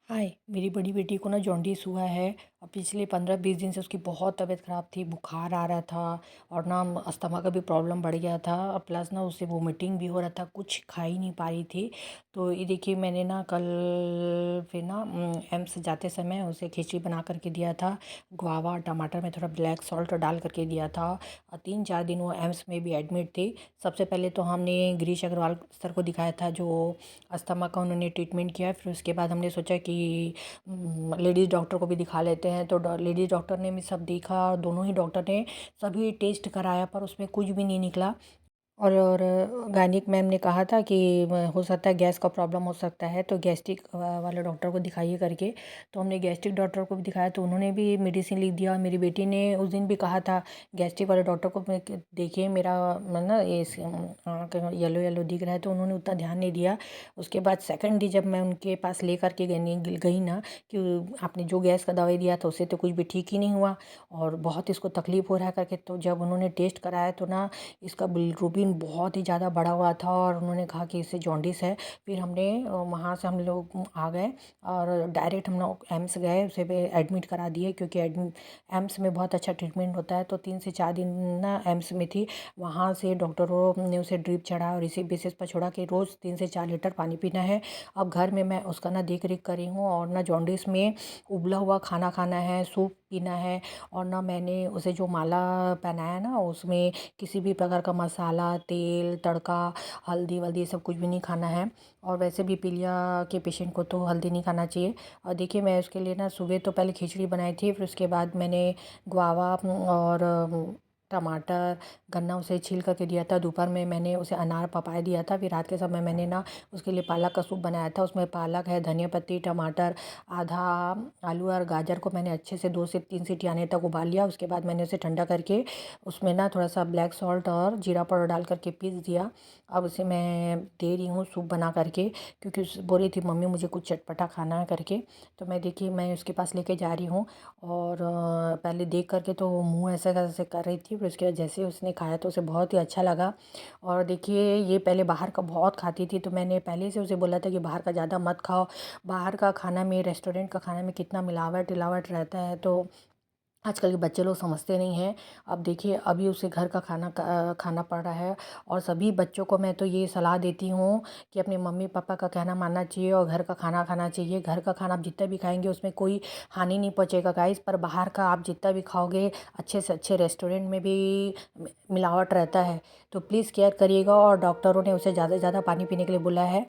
हाय, मेरी बड़ी बेटी को ना जॉन्डिस हुआ है और पिछले 15-20 दिन से उसकी बहुत तबीयत ख़राब थी, बुखार आ रहा था और ना अस्थमा का भी प्रॉब्लम बढ़ गया था और प्लस ना उससे वोमिटिंग भी हो रहा था, कुछ खा ही नहीं पा रही थी। तो ये देखिए मैंने ना कल फिर ना एम्स जाते समय उसे खिचड़ी बना कर के दिया था, गुआवा टमाटर में थोड़ा ब्लैक सॉल्ट डाल कर के दिया था और 3-4 दिन वो एम्स में भी एडमिट थी। सबसे पहले तो हमने गिरीश अग्रवाल सर को दिखाया था जो अस्थमा का उन्होंने ट्रीटमेंट किया। फिर उसके बाद हमने सोचा कि लेडीज़ डॉक्टर को भी दिखा लेते हैं, तो लेडीज़ डॉक्टर ने भी सब देखा, दोनों ही डॉक्टर ने सभी टेस्ट कराया पर उसमें कुछ भी नहीं निकला। और गायनिक मैम ने कहा था कि हो सकता है गैस का प्रॉब्लम हो सकता है, तो गैस्ट्रिक वाले डॉक्टर को दिखाइए करके। तो हमने गैस्ट्रिक डॉक्टर को भी दिखाया तो उन्होंने भी मेडिसिन लिख दिया। मेरी बेटी ने उस दिन भी कहा था गैस्ट्रिक वाले डॉक्टर को, मैं देखिए मेरा ना ये आँख येलो येलो दिख रहा है, तो उन्होंने उतना ध्यान नहीं दिया। उसके बाद सेकंड डे जब मैं उनके पास ले कर के गई ना कि आपने जो गैस का दवाई दिया था उससे तो कुछ भी ठीक ही नहीं हुआ और बहुत इसको तकलीफ़ हो रहा है करके, तो जब उन्होंने टेस्ट कराया तो ना इसका बिलीरुबिन बहुत ही ज़्यादा बढ़ा हुआ था और उन्होंने कहा कि इससे जॉन्डिस है। फिर हमने वहाँ से हम लोग आ गए और डायरेक्ट हम लोग एम्स गए, उसे एडमिट करा दिए क्योंकि एम्स में बहुत अच्छा ट्रीटमेंट होता है। तो 3 से 4 दिन ना एम्स में थी। वहाँ से डॉक्टरों ने उसे ड्रिप चढ़ा और इसी बेसिस पर छोड़ा कि रोज़ 3 से 4 लीटर पानी पीना है। अब घर में मैं उसका ना देख रेख करी हूँ और ना जॉन्डिस में उबला हुआ खाना खाना है, सूप पीना है और ना मैंने उसे जो माला पहनाया ना उसमें किसी भी प्रकार का मसाला, तेल, तड़का, हल्दी वल्दी ये सब कुछ भी नहीं खाना है। और वैसे भी पीलिया के पेशेंट को तो हल्दी नहीं खाना चाहिए। और देखिए मैं उसके लिए ना सुबह तो पहले खिचड़ी बनाई थी, फिर उसके बाद मैंने गुआवा और टमाटर, गन्ना उसे छील करके दिया था। दोपहर में मैंने उसे अनार पपाया दिया था। फिर रात के समय मैंने ना उसके लिए पालक का सूप बनाया था। उसमें पालक है, धनिया पत्ती, टमाटर, आधा आलू और गाजर को मैंने अच्छे से 2 से 3 सीटी आने तक उबाल लिया। उसके बाद मैंने उसे ठंडा करके उसमें ना थोड़ा सा ब्लैक सॉल्ट और जीरा पाउडर डाल करके पीस दिया। अब उसे मैं दे रही हूँ सूप बना करके, क्योंकि बोल रही थी मम्मी मुझे कुछ चटपटा खाना है करके। तो मैं देखिए मैं उसके पास लेके जा रही हूँ और पहले देख करके तो वो मुँह ऐसे ऐसे कर रही थी, फिर उसके बाद जैसे उसने खाया तो उसे बहुत ही अच्छा लगा। और देखिए ये पहले बाहर का बहुत खाती थी, तो मैंने पहले से उसे बोला था कि बाहर का ज़्यादा मत खाओ। बाहर का खाना में, रेस्टोरेंट का खाना में कितना मिलावट रहता है, तो आजकल के बच्चे लोग समझते नहीं हैं। अब देखिए अभी उसे घर का खाना खाना पड़ रहा है। और सभी बच्चों को मैं तो ये सलाह देती हूँ कि अपने मम्मी पापा का कहना मानना चाहिए और घर का खाना खाना चाहिए। घर का खाना आप जितना भी खाएंगे उसमें कोई हानि नहीं पहुँचेगा गाइस, पर बाहर का आप जितना भी खाओगे, अच्छे से अच्छे रेस्टोरेंट में भी मिलावट रहता है। तो प्लीज़ केयर करिएगा और डॉक्टरों ने उसे ज़्यादा से ज़्यादा पानी पीने के लिए बोला है।